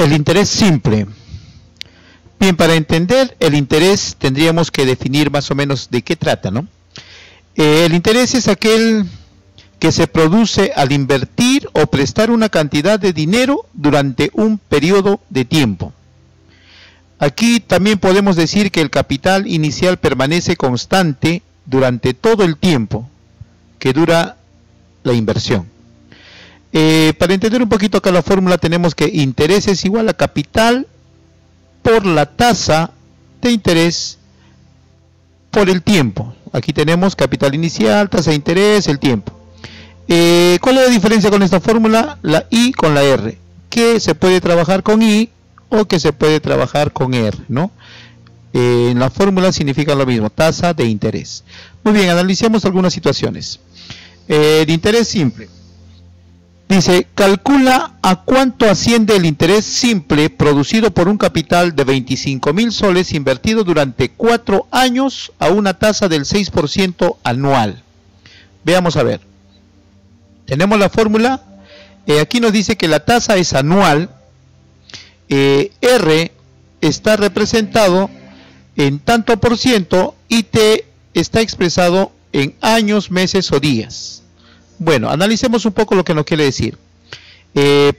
El interés simple. Bien, para entender el interés tendríamos que definir más o menos de qué trata, ¿no? El interés es aquel que se produce al invertir o prestar una cantidad de dinero durante un periodo de tiempo. Aquí también podemos decir que el capital inicial permanece constante durante todo el tiempo que dura la inversión. Para entender un poquito acá la fórmula tenemos que interés es igual a capital por la tasa de interés por el tiempo. Aquí tenemos capital inicial, tasa de interés, el tiempo. ¿Cuál es la diferencia con esta fórmula? La I con la R. Que se puede trabajar con I o que se puede trabajar con R, ¿no? En la fórmula significa lo mismo, tasa de interés. Muy bien, analicemos algunas situaciones. De interés simple. Dice, calcula a cuánto asciende el interés simple producido por un capital de 25.000 soles invertido durante 4 años a una tasa del 6% anual. Veamos a ver. Tenemos la fórmula. Aquí nos dice que la tasa es anual. R está representado en tanto por ciento y T está expresado en años, meses o días. Bueno, analicemos un poco lo que nos quiere decir.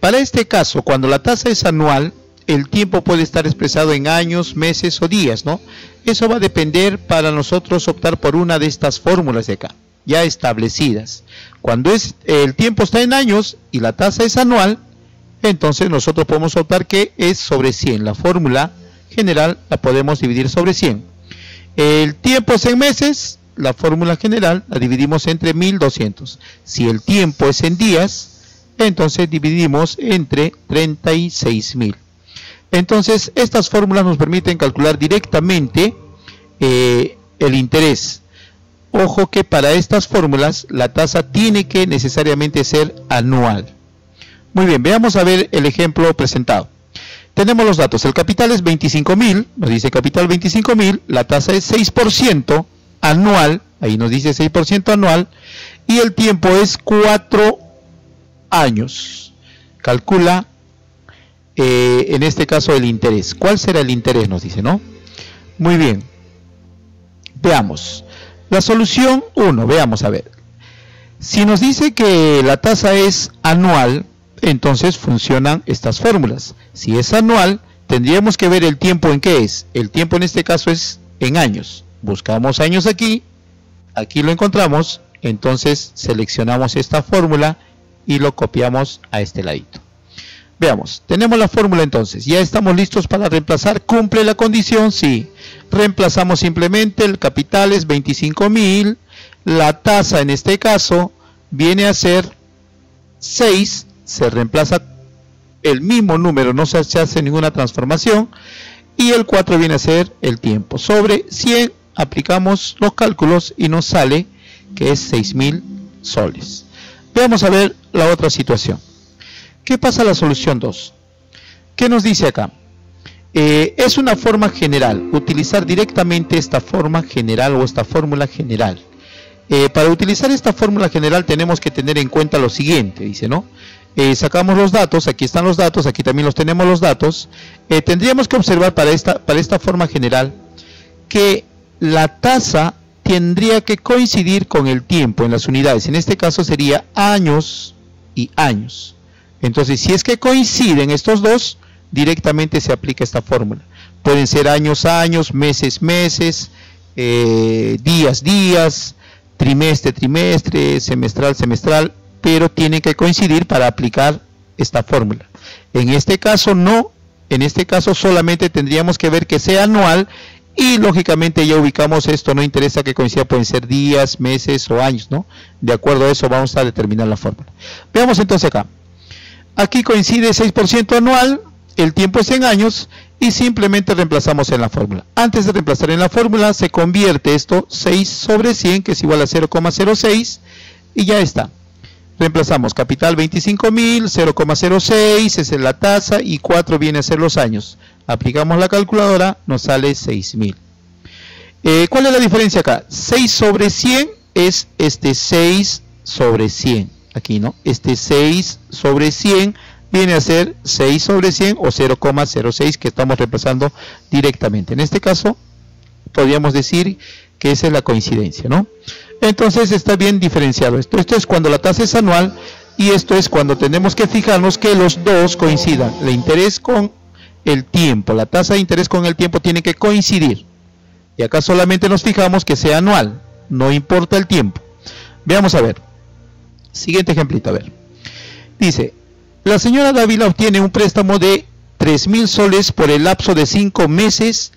Para este caso, cuando la tasa es anual, el tiempo puede estar expresado en años, meses o días, ¿no? Eso va a depender para nosotros optar por una de estas fórmulas de acá, ya establecidas. Cuando el tiempo está en años y la tasa es anual, entonces nosotros podemos optar que es sobre 100. La fórmula general la podemos dividir sobre 100. El tiempo es en meses. La fórmula general la dividimos entre 1200. Si el tiempo es en días, entonces dividimos entre 36.000. Entonces, estas fórmulas nos permiten calcular directamente el interés. Ojo que para estas fórmulas la tasa tiene que necesariamente ser anual. Muy bien, veamos a ver el ejemplo presentado. Tenemos los datos. El capital es 25.000, nos dice capital 25.000, la tasa es 6%. Anual, ahí nos dice 6% anual, y el tiempo es 4 años. Calcula, en este caso, el interés. ¿Cuál será el interés? Nos dice, ¿no? Muy bien. Veamos. La solución 1, veamos a ver. Si nos dice que la tasa es anual, entonces funcionan estas fórmulas. Si es anual, tendríamos que ver el tiempo en qué es. El tiempo en este caso es en años. Buscamos años aquí, aquí lo encontramos, entonces seleccionamos esta fórmula y lo copiamos a este ladito. Veamos, tenemos la fórmula entonces, ya estamos listos para reemplazar. ¿Cumple la condición? Sí. Reemplazamos simplemente, el capital es 25.000, la tasa en este caso viene a ser 6, se reemplaza el mismo número, no se hace ninguna transformación, y el 4 viene a ser el tiempo. Sobre 100 aplicamos los cálculos y nos sale que es 6.000 soles. Veamos a ver la otra situación. ¿Qué pasa a la solución 2? ¿Qué nos dice acá? Es una forma general, utilizar directamente esta forma general o esta fórmula general. Para utilizar esta fórmula general tenemos que tener en cuenta lo siguiente, dice, ¿no? Sacamos los datos, aquí están los datos, aquí también los tenemos los datos. Tendríamos que observar para esta forma general que la tasa tendría que coincidir con el tiempo en las unidades. En este caso sería años y años. Entonces, si es que coinciden estos dos, directamente se aplica esta fórmula. Pueden ser años, años, meses, meses, días, días, trimestre, trimestre, semestral, semestral, pero tienen que coincidir para aplicar esta fórmula. En este caso no, en este caso solamente tendríamos que ver que sea anual y lógicamente ya ubicamos esto, no interesa que coincida, pueden ser días, meses o años, ¿no? De acuerdo a eso vamos a determinar la fórmula. Veamos entonces acá. Aquí coincide 6% anual, el tiempo es en años y simplemente reemplazamos en la fórmula. Antes de reemplazar en la fórmula se convierte esto 6 sobre 100, que es igual a 0,06 y ya está. Reemplazamos capital 25.000, 0,06 es la tasa y 4 viene a ser los años. Aplicamos la calculadora, nos sale 6.000. ¿Cuál es la diferencia acá? 6 sobre 100 es este 6 sobre 100. Aquí, ¿no? Este 6 sobre 100 viene a ser 6 sobre 100 o 0,06 que estamos reemplazando directamente. En este caso podríamos decir que esa es la coincidencia, ¿no? Entonces está bien diferenciado esto. Esto es cuando la tasa es anual y esto es cuando tenemos que fijarnos que los dos coincidan, el interés con el tiempo, la tasa de interés con el tiempo tiene que coincidir. Y acá solamente nos fijamos que sea anual, no importa el tiempo. Veamos a ver. Siguiente ejemplito, a ver. Dice, la señora Dávila obtiene un préstamo de 3.000 soles por el lapso de 5 meses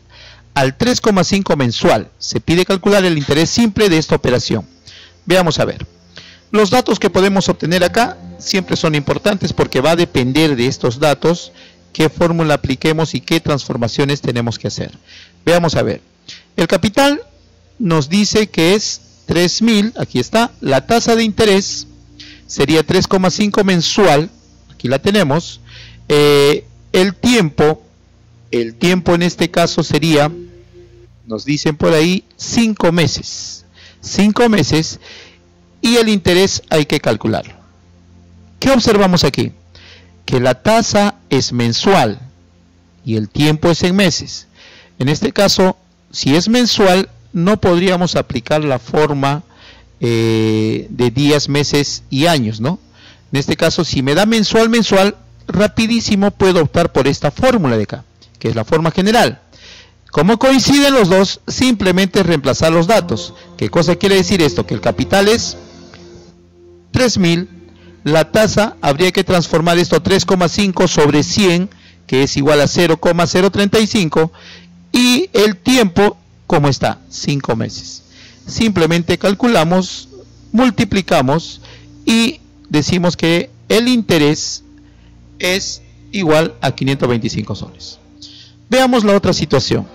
al 3,5 mensual. Se pide calcular el interés simple de esta operación. Veamos a ver. Los datos que podemos obtener acá siempre son importantes porque va a depender de estos datos qué fórmula apliquemos y qué transformaciones tenemos que hacer. Veamos a ver. El capital nos dice que es 3.000, aquí está. La tasa de interés sería 3,5 mensual, aquí la tenemos. El tiempo en este caso sería, nos dicen por ahí, 5 meses. 5 meses y el interés hay que calcularlo. ¿Qué observamos aquí? Que la tasa es mensual y el tiempo es en meses. En este caso, si es mensual, no podríamos aplicar la forma de días, meses y años, ¿no? En este caso, si me da mensual, rapidísimo puedo optar por esta fórmula de acá, que es la forma general. Como coinciden los dos, simplemente reemplazar los datos. ¿Qué cosa quiere decir esto? Que el capital es 3.000, la tasa habría que transformar esto 3,5 sobre 100, que es igual a 0,035, y el tiempo, ¿cómo está? 5 meses. Simplemente calculamos, multiplicamos y decimos que el interés es igual a 525 soles. Veamos la otra situación.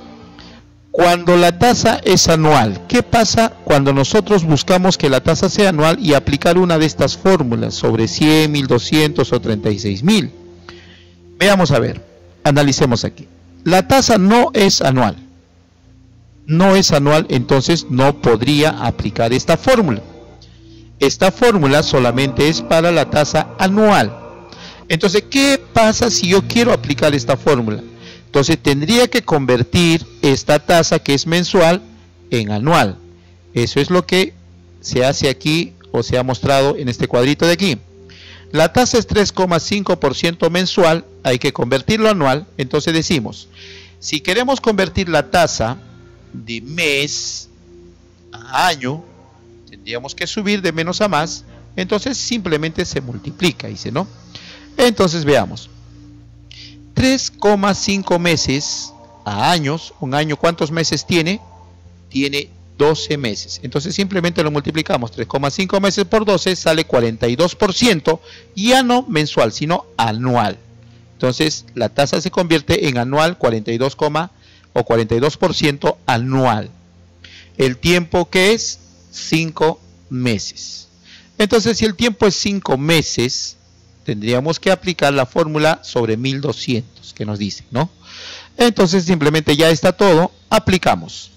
Cuando la tasa es anual, ¿qué pasa cuando nosotros buscamos que la tasa sea anual y aplicar una de estas fórmulas sobre 100, 1200 o 36.000? Veamos a ver, analicemos aquí. La tasa no es anual. No es anual, entonces no podría aplicar esta fórmula. Esta fórmula solamente es para la tasa anual. Entonces, ¿qué pasa si yo quiero aplicar esta fórmula? Entonces tendría que convertir esta tasa que es mensual en anual. Eso es lo que se hace aquí o se ha mostrado en este cuadrito de aquí. La tasa es 3,5% mensual, hay que convertirlo a anual. Entonces decimos, si queremos convertir la tasa de mes a año, tendríamos que subir de menos a más. Entonces simplemente se multiplica, dice, ¿no? Entonces veamos. 3,5 meses a años, un año ¿cuántos meses tiene? Tiene 12 meses, entonces simplemente lo multiplicamos, 3,5 meses por 12 sale 42%, ya no mensual, sino anual. Entonces la tasa se convierte en anual, 42% anual. El tiempo que es 5 meses. Entonces si el tiempo es 5 meses, tendríamos que aplicar la fórmula sobre 1200 que nos dice, ¿no? Entonces simplemente ya está todo, aplicamos.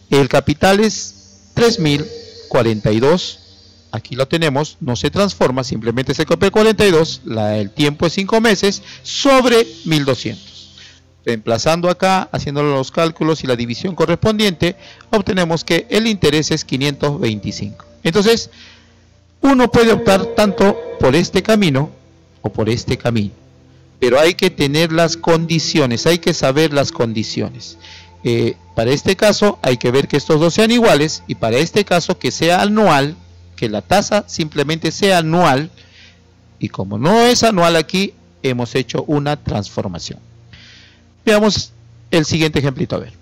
El capital es 3.000, 42, aquí lo tenemos, no se transforma, simplemente se copia 42, el tiempo es 5 meses, sobre 1200. Reemplazando acá, haciendo los cálculos y la división correspondiente, obtenemos que el interés es 525. Entonces, uno puede optar tanto por este camino o por este camino, pero hay que tener las condiciones, hay que saber las condiciones. Para este caso hay que ver que estos dos sean iguales, y para este caso que sea anual, que la tasa simplemente sea anual, y como no es anual aquí, hemos hecho una transformación. Veamos el siguiente ejemplito, a ver.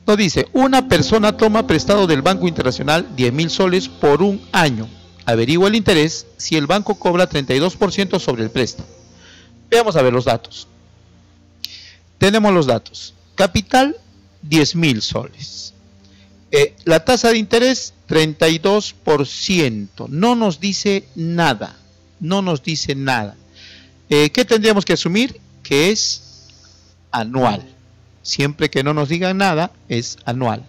Nos dice, una persona toma prestado del Banco Internacional 10.000 soles por un año. Averigua el interés si el banco cobra 32% sobre el préstamo. Veamos a ver los datos. Tenemos los datos. Capital, 10.000 soles. La tasa de interés, 32%. No nos dice nada. No nos dice nada. ¿Qué tendríamos que asumir? Que es anual. Siempre que no nos digan nada, es anual.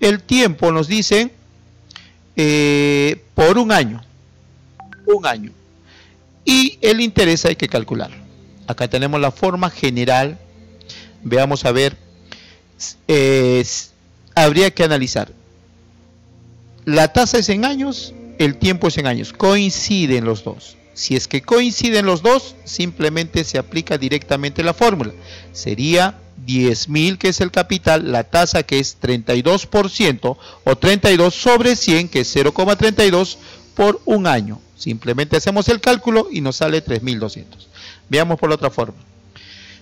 El tiempo nos dice por un año. Un año. y el interés hay que calcularlo. Acá tenemos la forma general. Veamos a ver, habría que analizar. La tasa es en años, el tiempo es en años, coinciden los dos. Si es que coinciden los dos, simplemente se aplica directamente la fórmula. Sería 10.000, que es el capital, la tasa, que es 32%, o 32 sobre 100, que es 0,32 por un año. Simplemente hacemos el cálculo y nos sale 3.200. Veamos por la otra forma.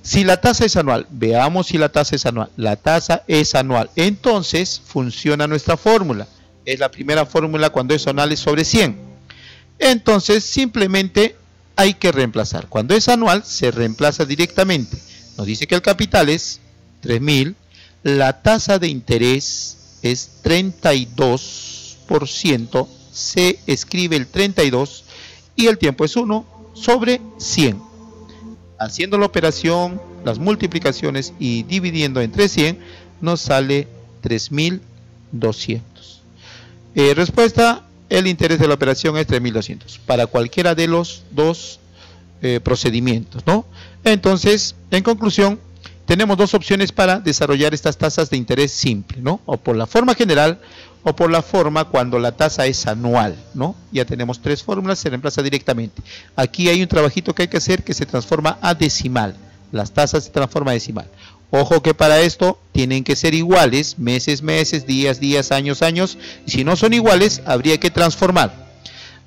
Si la tasa es anual, veamos si la tasa es anual. La tasa es anual, entonces funciona nuestra fórmula. Es la primera fórmula cuando es anual, es sobre 100. Entonces simplemente hay que reemplazar. Cuando es anual se reemplaza directamente. Nos dice que el capital es 3.000, la tasa de interés es 32%, se escribe el 32 y el tiempo es 1 sobre 100. Haciendo la operación, las multiplicaciones y dividiendo entre 100, nos sale 3.200. Respuesta: el interés de la operación es 3.200 para cualquiera de los dos procedimientos, ¿no? Entonces, en conclusión, tenemos dos opciones para desarrollar estas tasas de interés simple, ¿no? O por la forma general o por la forma cuando la tasa es anual, ¿no? Ya tenemos tres fórmulas, se reemplaza directamente. Aquí hay un trabajito que hay que hacer, que se transforma a decimal. Las tasas se transforman a decimal. Ojo que para esto tienen que ser iguales, meses, meses, días, días, años, años. Y si no son iguales, habría que transformar.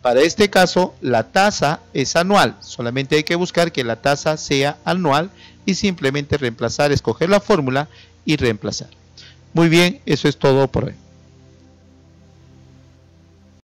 Para este caso, la tasa es anual. Solamente hay que buscar que la tasa sea anual y simplemente reemplazar, escoger la fórmula y reemplazar. Muy bien, eso es todo por hoy.